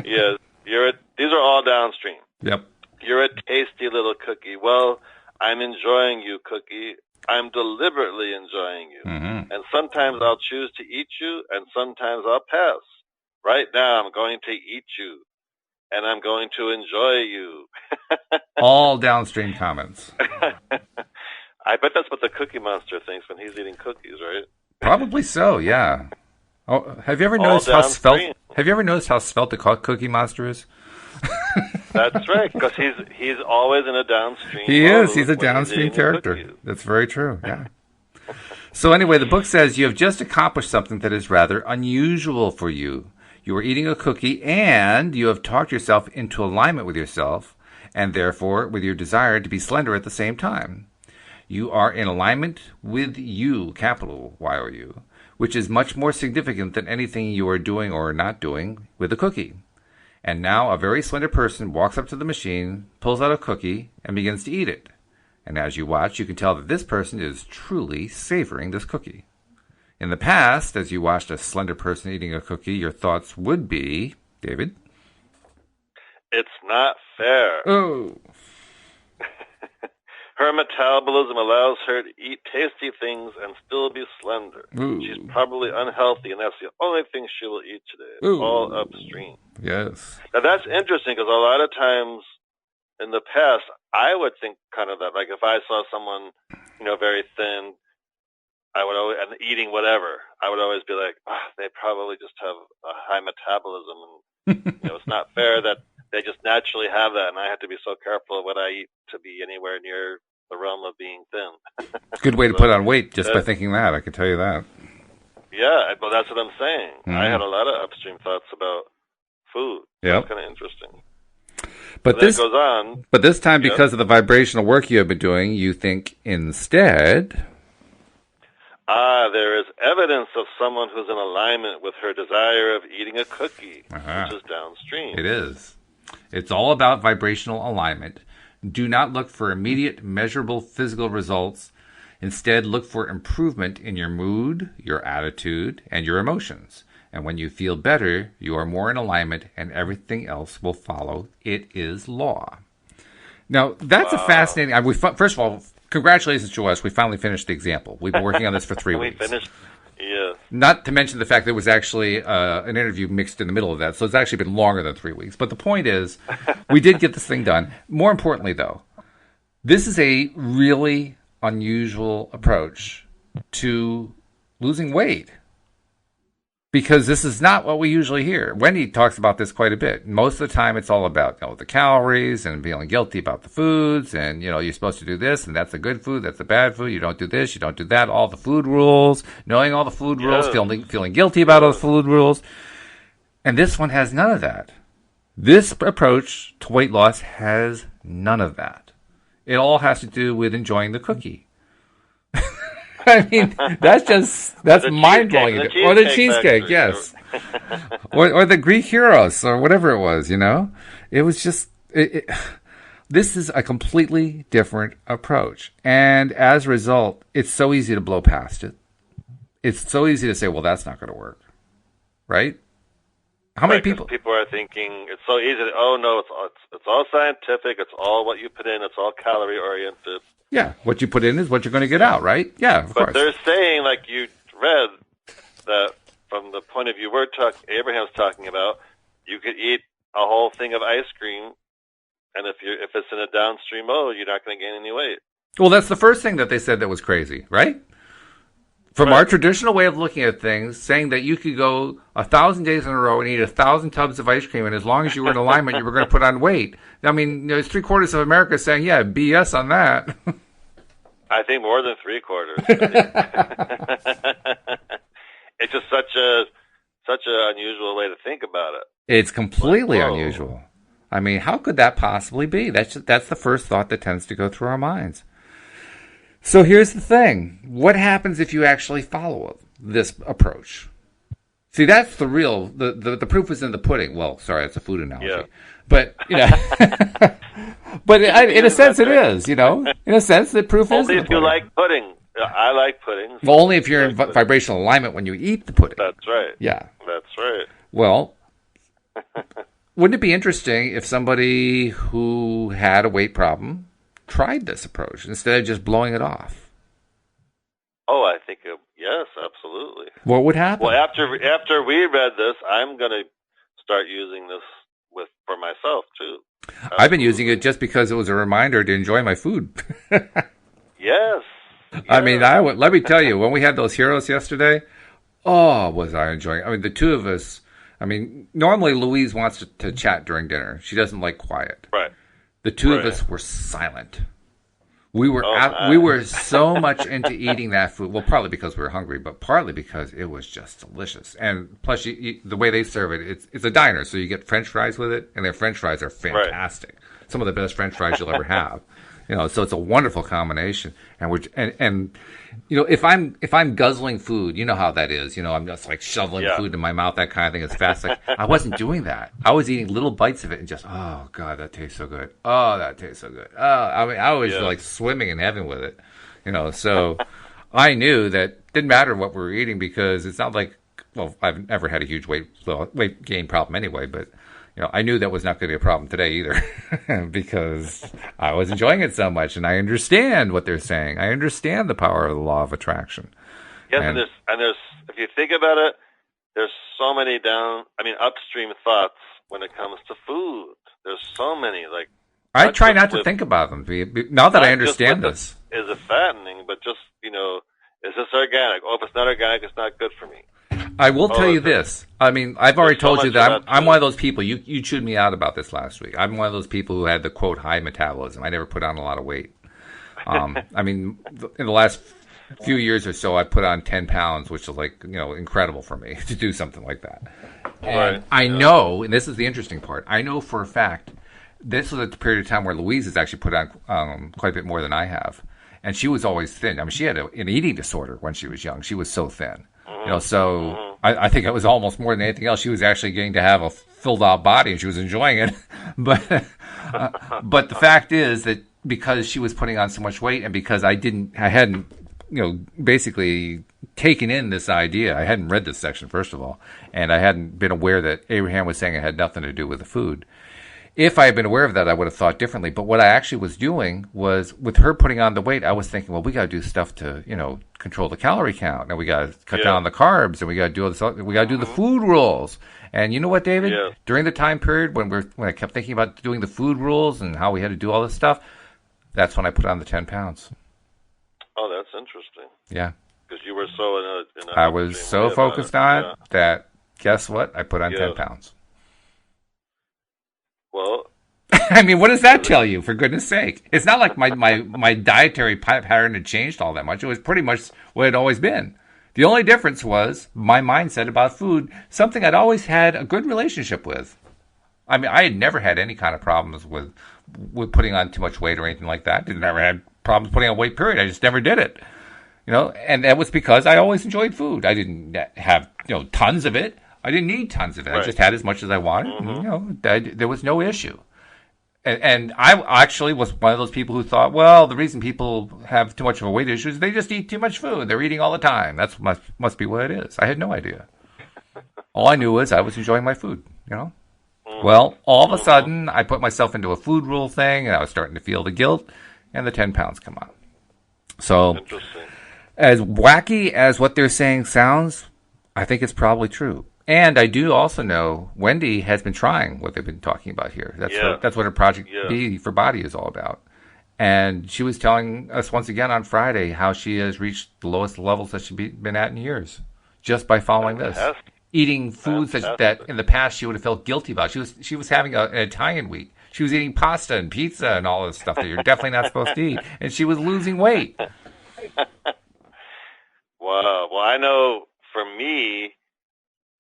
Yes. These are all downstream. Yep. You're a tasty little cookie. Well, I'm enjoying you, cookie. I'm deliberately enjoying you. Mm-hmm. And sometimes I'll choose to eat you, and sometimes I'll pass. Right now, I'm going to eat you, and I'm going to enjoy you. All downstream comments. I bet that's what the Cookie Monster thinks when he's eating cookies, right? Probably so, yeah. Oh, have you ever noticed how svelte the Cookie Monster is? That's right, because he's always in a downstream. He is. He's a downstream character. That's very true. Yeah. So anyway, the book says you have just accomplished something that is rather unusual for you. You are eating a cookie, and you have talked yourself into alignment with yourself, and therefore with your desire to be slender at the same time. You are in alignment with you, capital Y-O-U, which is much more significant than anything you are doing or not doing with a cookie. And now a very slender person walks up to the machine, pulls out a cookie, and begins to eat it. And as you watch, you can tell that this person is truly savoring this cookie. In the past, as you watched a slender person eating a cookie, your thoughts would be, David? It's not fair. Oh. Her metabolism allows her to eat tasty things and still be slender. Ooh. She's probably unhealthy, and that's the only thing she will eat today. Ooh. All upstream. Yes. Now, that's interesting, because a lot of times in the past, I would think kind of that, like if I saw someone, very thin, I would always, and eating whatever, I would always be like, they probably just have a high metabolism, and it's not fair that they just naturally have that, and I have to be so careful of what I eat to be anywhere near the realm of being thin. Good way to put on weight just by thinking that, I can tell you that. Yeah, but that's what I'm saying. Mm-hmm. I had a lot of upstream thoughts about food. Yep. It's kind of interesting. But this goes on. But this time, because of the vibrational work you have been doing, you think instead... there is evidence of someone who's in alignment with her desire of eating a cookie, which is downstream. It is. It's all about vibrational alignment. Do not look for immediate, measurable physical results. Instead, look for improvement in your mood, your attitude, and your emotions. And when you feel better, you are more in alignment, and everything else will follow. It is law. Now, that's a fascinating... First of all, congratulations to us. We finally finished the example. We've been working on this for 3 weeks. We finished... Yeah. Not to mention the fact that it was actually an interview mixed in the middle of that, so it's actually been longer than 3 weeks. But the point is, we did get this thing done. More importantly, though, this is a really unusual approach to losing weight, because this is not what we usually hear. Wendy talks about this quite a bit. Most of the time, it's all about the calories and feeling guilty about the foods, and you're supposed to do this, and that's a good food, that's a bad food. You don't do this, you don't do that. All the food rules, knowing all the food rules, feeling guilty about all the food rules. And this one has none of that. This approach to weight loss has none of that. It all has to do with enjoying the cookie. I mean, that's mind-blowing. Or the cheesecake, yes. or the Greek heroes, or whatever it was, It was just, This is a completely different approach. And as a result, it's so easy to blow past it. It's so easy to say, well, that's not going to work. Right? How many people are thinking it's so easy to, oh no, it's all scientific, it's all what you put in, it's all calorie oriented. Yeah, what you put in is what you're going to get out, right? Yeah, of course. But they're saying, like you read, that from the point of view Abraham's talking about, you could eat a whole thing of ice cream, and if it's in a downstream mode, you're not going to gain any weight. Well, that's the first thing that they said that was crazy, right? From our traditional way of looking at things, saying that you could go 1,000 days in a row and eat 1,000 tubs of ice cream, and as long as you were in alignment, you were going to put on weight. I mean, there's 3/4 of America saying, yeah, BS on that. I think more than 3/4. It's just such an unusual way to think about it. It's completely unusual. I mean, how could that possibly be? That's the first thought that tends to go through our minds. So here's the thing. What happens if you actually follow this approach? See, that's the real, the proof is in the pudding. Well, sorry, that's a food analogy. Yeah. But, but in a sense it is, In a sense, the proof is in the pudding. Only if you like pudding. I like pudding. Well, only if you're in vibrational alignment when you eat the pudding. That's right. Yeah. That's right. Well, wouldn't it be interesting if somebody who had a weight problem tried this approach instead of just blowing it off? Oh, I think yes, absolutely. What would happen? Well, after we read this, I'm going to start using this for myself too. Absolutely. I've been using it just because it was a reminder to enjoy my food. Yes. I mean, let me tell you, when we had those heroes yesterday, was I enjoying it. I mean, the two of us, normally Louise wants to chat during dinner. She doesn't like quiet. Right. The two of us were silent. We were we were so much into eating that food. Well, partly because we were hungry, but partly because it was just delicious. And plus, the way they serve it, it's a diner, so you get French fries with it, and their French fries are fantastic. Right. Some of the best French fries you'll ever have. So it's a wonderful combination. And if I'm guzzling food, you know how that is. I'm just like shoveling food in my mouth, that kind of thing. It's fast. Like, I wasn't doing that. I was eating little bites of it and just, oh God, that tastes so good. Oh, that tastes so good. Oh, I was like swimming in heaven with it. So I knew that it didn't matter what we were eating because it's not like, well, I've never had a huge weight gain problem anyway, but I knew that was not going to be a problem today either because I was enjoying it so much, and I understand what they're saying. I understand the power of the law of attraction. Yes, and there's if you think about it, there's so many upstream thoughts when it comes to food. There's so many, like I try not to think about them. Now that I understand this, is it fattening? But just is this organic? Oh, if it's not organic, it's not good for me. I will tell you this. I've already told you that I'm one of those people. You chewed me out about this last week. I'm one of those people who had the, quote, high metabolism. I never put on a lot of weight. In the last few years or so, I put on 10 pounds, which is incredible for me to do something like that. And I know, and this is the interesting part, I know for a fact, this was a period of time where Louise has actually put on quite a bit more than I have. And she was always thin. She had an eating disorder when she was young. She was so thin. I think it was almost more than anything else. She was actually getting to have a filled out body, and she was enjoying it. But the fact is that because she was putting on so much weight, and because I hadn't, basically taken in this idea. I hadn't read this section first of all, and I hadn't been aware that Abraham was saying it had nothing to do with the food. If I had been aware of that, I would have thought differently. But what I actually was doing was, with her putting on the weight, I was thinking, well, we got to do stuff to, control the calorie count. And we got to cut down the carbs, and we got to do all this. We got to do the food rules. And you know what, David? Yeah. During the time period when I kept thinking about doing the food rules and how we had to do all this stuff, that's when I put on the 10 pounds. Oh, that's interesting. Yeah. Because you were so in a I was so focused on it that, guess what? I put on 10 pounds. Well, what does that tell you, for goodness sake? It's not like my dietary pattern had changed all that much. It was pretty much what it had always been. The only difference was my mindset about food, something I'd always had a good relationship with. I had never had any kind of problems with putting on too much weight or anything like that. Never had problems putting on weight, period. I just never did it. And that was because I always enjoyed food. I didn't have, tons of it. I didn't need tons of it. Right. I just had as much as I wanted. Mm-hmm. And, there was no issue. And I actually was one of those people who thought, well, the reason people have too much of a weight issue is they just eat too much food. They're eating all the time. That's must be what it is. I had no idea. All I knew was I was enjoying my food, you know? Well, all of a sudden, I put myself into a food rule thing, and I was starting to feel the guilt, and the 10 pounds come on. So, as wacky as what they're saying sounds, I think it's probably true. And I do also know Wendy has been trying what they've been talking about here. That's what her Project B for Body is all about. And she was telling us once again on Friday how she has reached the lowest levels that she's been at in years just by following this. Eating foods that in the past she would have felt guilty about. She was having an Italian week. She was eating pasta and pizza and all this stuff that you're definitely not supposed to eat. And she was losing weight. Wow. Well, I know for me,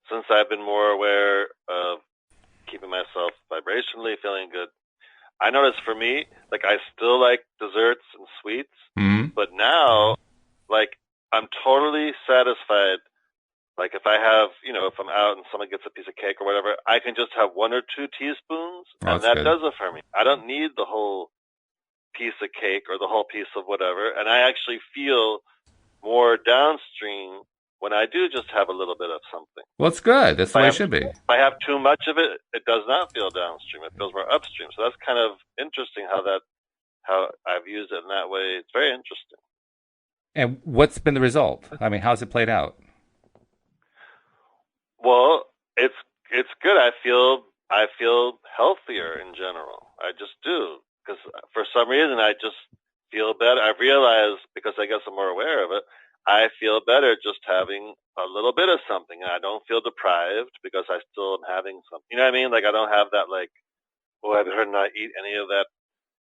since I've been more aware of keeping myself vibrationally feeling good, I notice for me, like I still like desserts and sweets, but now, like I'm totally satisfied. Like if I have, if I'm out and someone gets a piece of cake or whatever, I can just have 1 or 2 teaspoons, and that does it for me. I don't need the whole piece of cake or the whole piece of whatever, and I actually feel more downstream when I do just have a little bit of something. Well, it's good. That's the way it should be. If I have too much of it, it does not feel downstream. It feels more upstream. So that's kind of interesting how I've used it in that way. It's very interesting. And what's been the result? I mean, how's it played out? Well, it's good. I feel healthier in general. I just do, because for some reason I just feel better. I realize, because I guess I'm more aware of it, I feel better just having a little bit of something. I don't feel deprived because I still am having something. You know what I mean? Like I don't have that like, oh, I better not eat any of that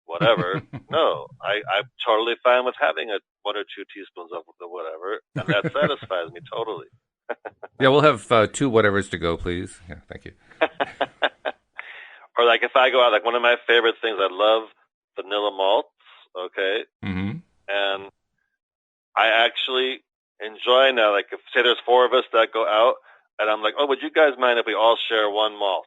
whatever. No, I'm totally fine with having 1 or 2 teaspoons of the whatever, and that satisfies me totally. Yeah, we'll have 2 whatevers to go, please. Yeah, thank you. Or like if I go out, like one of my favorite things, I love vanilla malts. Okay, and I actually enjoy now. Like if say there's 4 of us that go out, and I'm like, oh, would you guys mind if we all share 1 malt?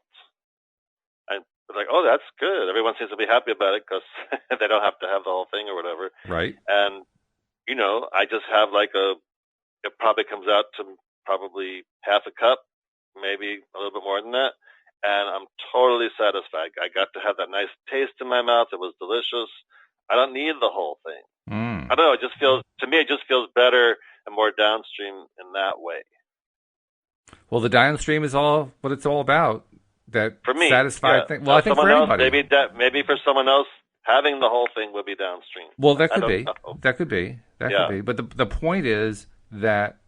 And it's like, oh, that's good. Everyone seems to be happy about it because they don't have to have the whole thing or whatever. Right. And I just have like it probably comes out to probably half a cup, maybe a little bit more than that, and I'm totally satisfied. I got to have that nice taste in my mouth. It was delicious. I don't need the whole thing. I don't know. It just feels, to me, it just feels better and more downstream in that way. Well, the downstream is all what it's all about. That for me, satisfied thing. Well, I think for everybody. Maybe for someone else, having the whole thing would be downstream. Well, that could be. That could be. That could be. But the point is that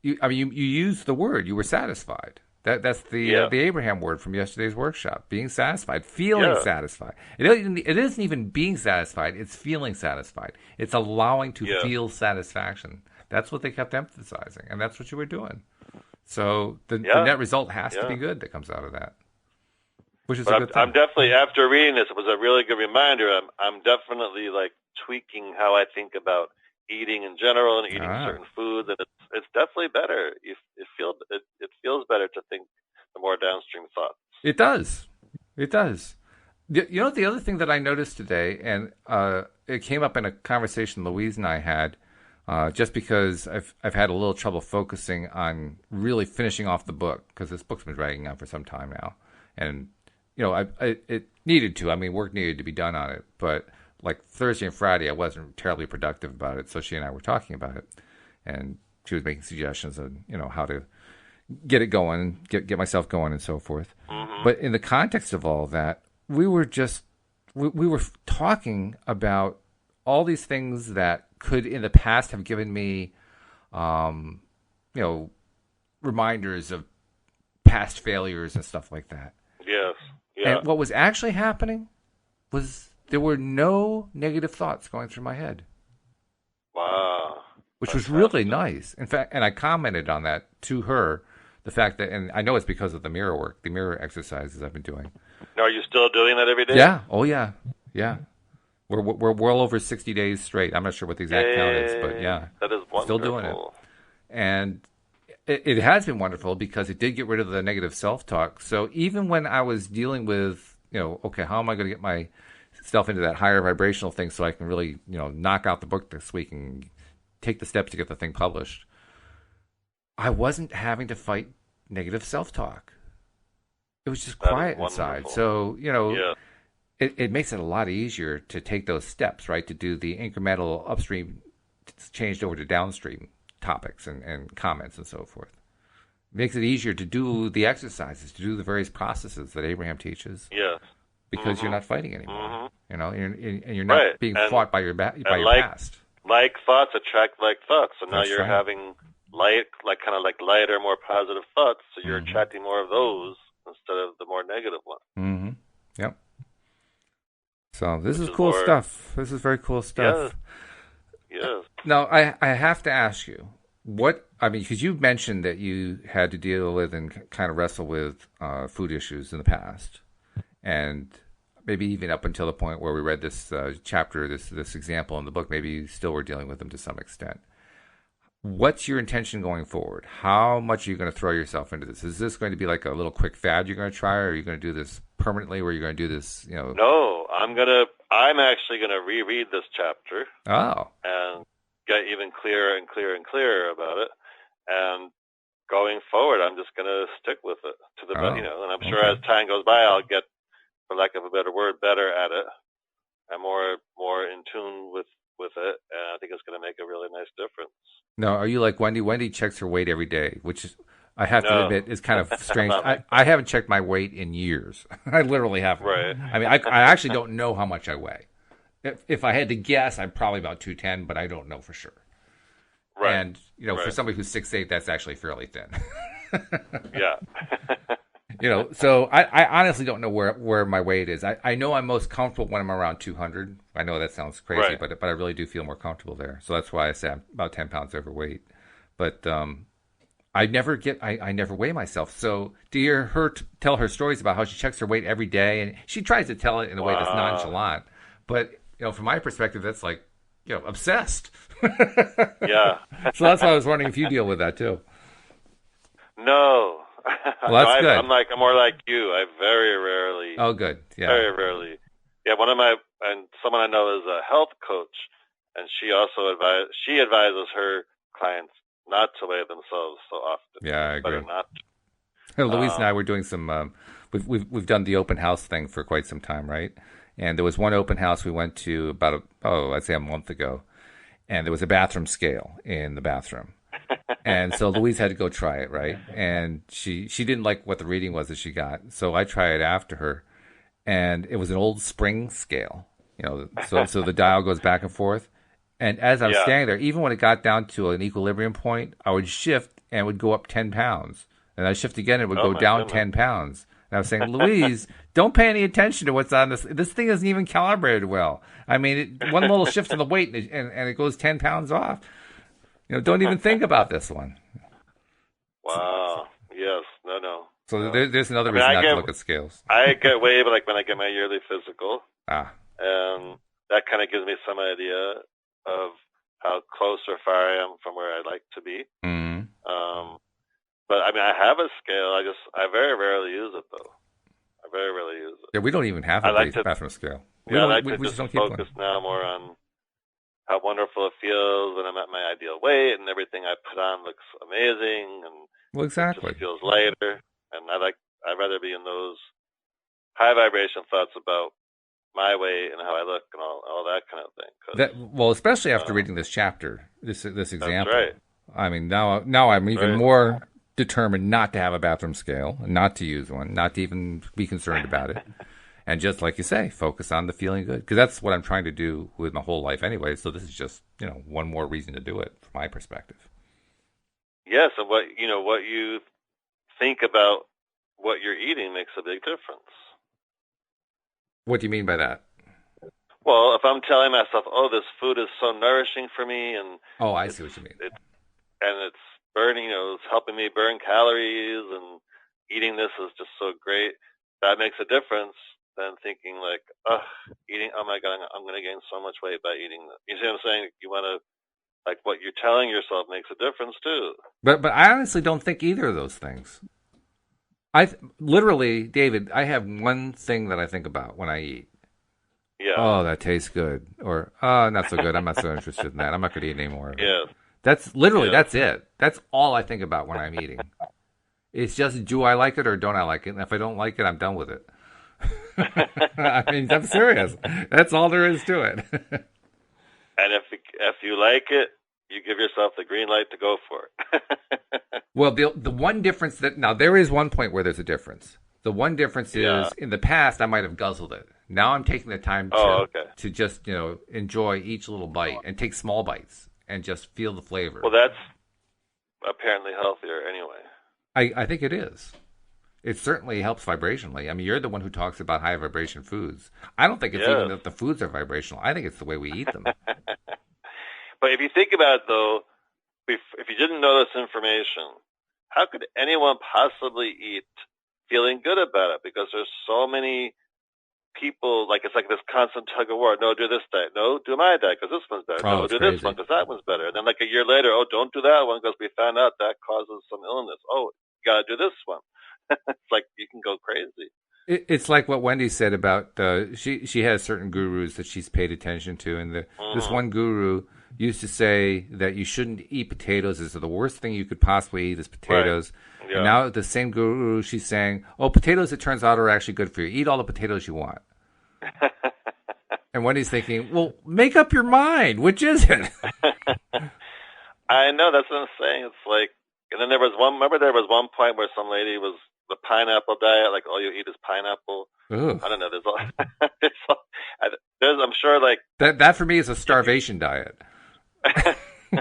you used the word. You were satisfied. That's the Abraham word from yesterday's workshop. Being satisfied, feeling satisfied. It isn't even being satisfied. It's feeling satisfied. It's allowing to feel satisfaction. That's what they kept emphasizing, and that's what you were doing. So the net result has to be good that comes out of that, which is a good thing. I'm definitely, after reading this, it was a really good reminder. I'm definitely like tweaking how I think about eating in general and eating certain foods, and it's definitely better. It feels better to think the more downstream thoughts. It does. You know, the other thing that I noticed today, and it came up in a conversation Louise and I had, just because I've had a little trouble focusing on really finishing off the book, because this book's been dragging on for some time now, and it needed to. I mean, work needed to be done on it, but like Thursday and Friday, I wasn't terribly productive about it. So she and I were talking about it, and she was making suggestions on how to get it going, get myself going, and so forth. Mm-hmm. But in the context of all that, we were talking about all these things that could in the past have given me, reminders of past failures and stuff like that. Yes. Yeah. And what was actually happening was there were no negative thoughts going through my head. Wow. Which was really nice. In fact, and I commented on that to her, the fact that, and I know it's because of the mirror work, the mirror exercises I've been doing. Now, are you still doing that every day? Yeah. Oh, yeah. Yeah. We're well over 60 days straight. I'm not sure what the exact count is, but yeah. That is wonderful. Still doing it. And it has been wonderful because it did get rid of the negative self-talk. So even when I was dealing with, okay, how am I going to get myself into that higher vibrational thing so I can really, knock out the book this week and take the steps to get the thing published. I wasn't having to fight negative self-talk. It was just quiet inside. So, it makes it a lot easier to take those steps, right? To do the incremental upstream changed over to downstream topics and comments and so forth. It makes it easier to do the exercises, to do the various processes that Abraham teaches. Yes. Because you're not fighting anymore. And you're not being fought by your past. Like thoughts attract like thoughts. So now you're having kind of lighter, more positive thoughts. So you're attracting more of those instead of the more negative ones. Mm-hmm. Yep. So this is cool stuff. This is very cool stuff. Yes. Now, I have to ask you, because you mentioned that you had to deal with and kind of wrestle with food issues in the past. And maybe even up until the point where we read this chapter, this example in the book, maybe you still were dealing with them to some extent. What's your intention going forward? How much are you going to throw yourself into this? Is this going to be like a little quick fad you're going to try, or are you going to do this permanently, where you're going to do this, No, I'm actually going to reread this chapter. Oh. And get even clearer and clearer and clearer about it. And going forward, I'm just going to stick with it and I'm sure as time goes by, I'll get, for lack of a better word, better at it and more in tune with it. And I think it's going to make a really nice difference. No, are you like Wendy? Wendy checks her weight every day, which is, I have to admit, is kind of strange. I haven't checked my weight in years. I literally haven't. Right. I mean, I actually don't know how much I weigh. If I had to guess, I'm probably about 210, but I don't know for sure. Right. And, for somebody who's 6'8", that's actually fairly thin. Yeah. So I honestly don't know where my weight is. I know I'm most comfortable when I'm around 200. I know that sounds crazy, but I really do feel more comfortable there. So that's why I say I'm about 10 pounds overweight. But I never weigh myself. So to hear her tell her stories about how she checks her weight every day, and she tries to tell it in a way that's nonchalant. But, from my perspective, that's like, obsessed. Yeah. So that's why I was wondering if you deal with that too. No. Well, that's good. I'm more like you. I very rarely. Oh, good. Yeah. Very rarely. Yeah. Someone I know is a health coach, and she also advises her clients not to weigh themselves so often. Yeah, I agree. Better not. Louise and I were doing some. We've done the open house thing for quite some time, right? And there was one open house we went to about I'd say a month ago, and there was a bathroom scale in the bathroom. And so Louise had to go try it, right? And she didn't like what the reading was that she got. So I tried it after her. And it was an old spring scale, so the dial goes back and forth. And as I was standing there, even when it got down to an equilibrium point, I would shift and it would go up 10 pounds. And I'd shift again and it would go down 10 pounds. And I was saying, Louise, don't pay any attention to what's on this. This thing isn't even calibrated well. I mean, one little shift in the weight and it goes 10 pounds off. Don't even think about this one. Wow. Yes. No. So there's another reason not to look at scales. I get weighed like when I get my yearly physical. And that kind of gives me some idea of how close or far I am from where I'd like to be. Mm-hmm. But I have a scale. I very rarely use it though. I very rarely use it. Yeah, we don't even have a bathroom scale. I like to just focus now more on how wonderful it feels when I'm at my ideal weight and everything I put on looks amazing and exactly. It just feels lighter. And I'd rather be in those high vibration thoughts about my weight and how I look and all that kind of thing. Especially after reading this chapter, this example. That's right. I mean, now I'm even more determined not to have a bathroom scale, not to use one, not to even be concerned about it. And just like you say, focus on the feeling good. Because that's what I'm trying to do with my whole life anyway. So this is just, one more reason to do it from my perspective. Yes, and what you think about what you're eating makes a big difference. What do you mean by that? Well, if I'm telling myself, this food is so nourishing for me, and I see what you mean. It's burning, it's helping me burn calories, and eating this is just so great. That makes a difference than thinking like, eating. Oh my God, I'm going to gain so much weight by eating this. You see what I'm saying? You want to, like, what you're telling yourself makes a difference too. But I honestly don't think either of those things. Literally, David, I have one thing that I think about when I eat. Yeah. Oh, that tastes good. Or, oh, not so good. I'm not so interested in that. I'm not going to eat any more of it. Yeah. That's literally, that's it. That's all I think about when I'm eating. It's just, do I like it or don't I like it? And if I don't like it, I'm done with it. I mean, I'm serious. That's all there is to it. And if you like it, you give yourself the green light to go for it. Well, the one difference now there is one point where there's a difference. The one difference is in the past I might have guzzled it. Now I'm taking the time to just enjoy each little bite and take small bites and just feel the flavor. Well, that's apparently healthier anyway. I think it is. It certainly helps vibrationally. I mean, you're the one who talks about high vibration foods. I don't think it's even that the foods are vibrational. I think it's the way we eat them. But if you think about it, though, if you didn't know this information, how could anyone possibly eat feeling good about it? Because there's so many people, it's like this constant tug of war. No, do this diet. No, do my diet because this one's better. No, do this one because that one's better. And then a year later, don't do that one because we found out that causes some illness. Oh, you got to do this one. It's like you can go crazy. It's like what Wendy said about she has certain gurus that she's paid attention to, and this one guru used to say that you shouldn't eat potatoes. It's the worst thing you could possibly eat is potatoes. Right. Yeah. And now the same guru, she's saying, oh, potatoes, it turns out, are actually good for you. Eat all the potatoes you want. And Wendy's thinking, well, make up your mind. Which is it? I know. That's what I'm saying. It's like, and then there was one point where some lady was the pineapple diet, like all you eat is pineapple. Ugh. I don't know. I'm sure that for me is a starvation diet.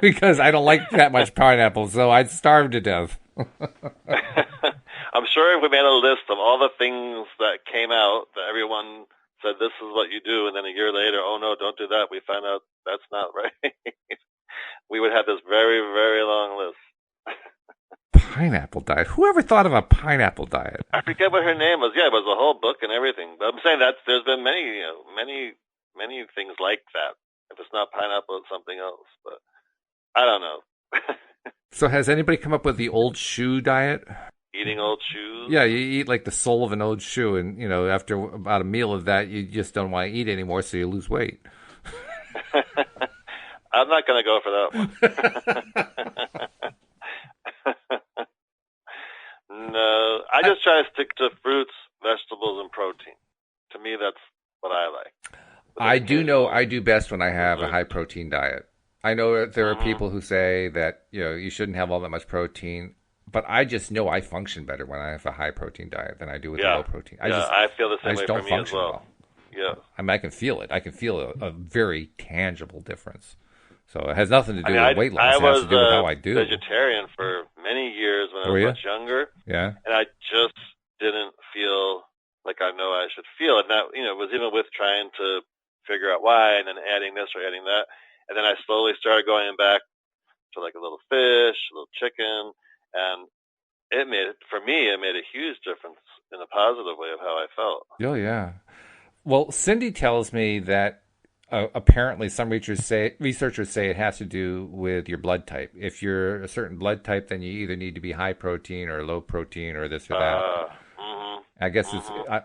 Because I don't like that much pineapple, so I'd starve to death. I'm sure if we made a list of all the things that came out that everyone said this is what you do, and then a year later, oh no, don't do that, we found out that's not right. We would have this very, very long list. Pineapple diet? Whoever thought of a pineapple diet? I forget what her name was. Yeah, it was a whole book and everything. But I'm saying that there's been many things like that. If it's not pineapple, it's something else. But I don't know. So has anybody come up with the old shoe diet? Eating old shoes? Yeah, you eat like the sole of an old shoe, and after about a meal of that, you just don't want to eat anymore, so you lose weight. I'm not going to go for that one. No, I just try to stick to fruits, vegetables, and protein. To me, that's what I like. I do best when I have a high protein diet. I know that there are people who say that you shouldn't have all that much protein, but I just know I function better when I have a high protein diet than I do with a low protein. I feel the same way for me as well. Yeah, I mean, I can feel it. I can feel a very tangible difference. So it has nothing to do with weight loss. It has to do with how I do. I was vegetarian for many years when I was much younger. Yeah. And I just didn't feel like I know I should feel. And that, was even with trying to figure out why and then adding this or adding that. And then I slowly started going back to a little fish, a little chicken. And it made a huge difference in a positive way of how I felt. Oh, yeah. Well, Cindy tells me that apparently some researchers say it has to do with your blood type. If you're a certain blood type, then you either need to be high protein or low protein or this or that. I guess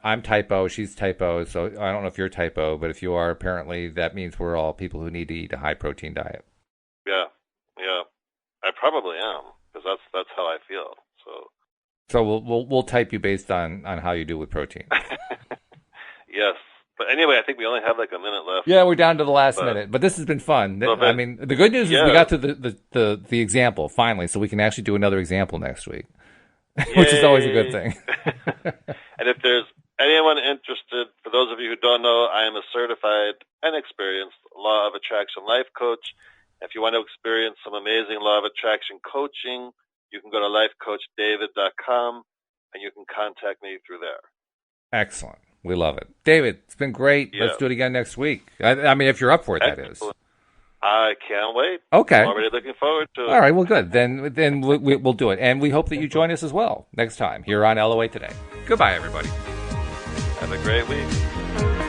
I'm type O, she's type O, so I don't know if you're type O, but if you are, apparently that means we're all people who need to eat a high protein diet. Yeah. I probably am, because that's how I feel. So we'll type you based on how you do with protein. Yes. But anyway, I think we only have a minute left. Yeah, we're down to the last minute, but this has been fun. I mean, the good news is we got to the example finally, so we can actually do another example next week, which is always a good thing. And if there's anyone interested, for those of you who don't know, I am a certified and experienced Law of Attraction life coach. If you want to experience some amazing Law of Attraction coaching, you can go to lifecoachdavid.com and you can contact me through there. Excellent. We love it. David, it's been great. Yeah. Let's do it again next week. I mean, if you're up for it, that is. I can't wait. Okay. I'm already looking forward to it. All right, well, good. Then we'll do it. And we hope that you join us as well next time here on LOA Today. Goodbye, everybody. Have a great week.